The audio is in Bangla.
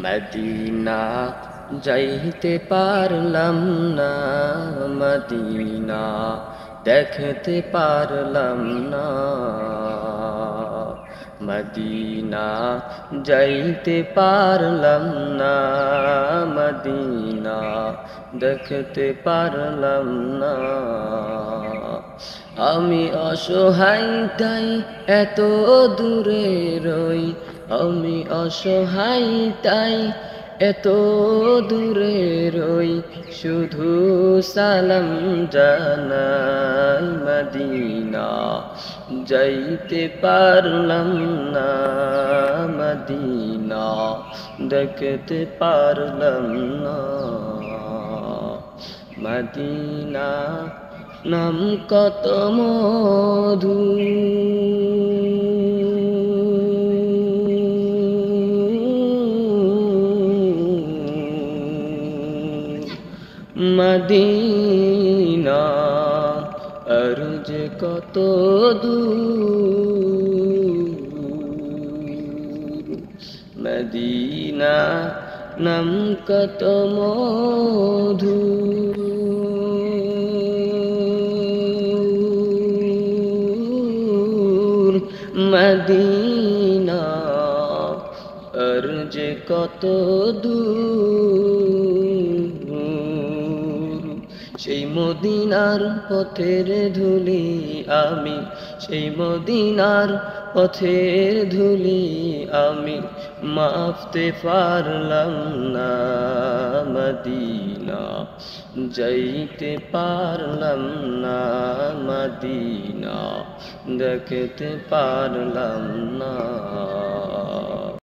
মদিনা যাইতে পারলাম না, মদিনা দেখতে পারলাম না। মদিনা যাইতে পারলাম না, মদিনা দেখতে পারলাম না। আমি অসহায় তাই এত দূরে রই, আমি অসহায় তাই এত দূরে রই, শুধু সালাম জানাই। মদিনা যাইতে পারলাম না, মদিনা দেখতে পারলাম না। মদিনা নাম কত মধু, মদিনা আর যে কত দূর। মদিনা নাম কত মধু, মদিনা আর যে কত দূর। সেই মদিনার পথের ধুলি আমি, সেই মদিনার পথের ধুলি আমি, মাপতে পারলাম না। মদিনা যাইতে পারলাম না, মদিনা দেখতে পারলাম না।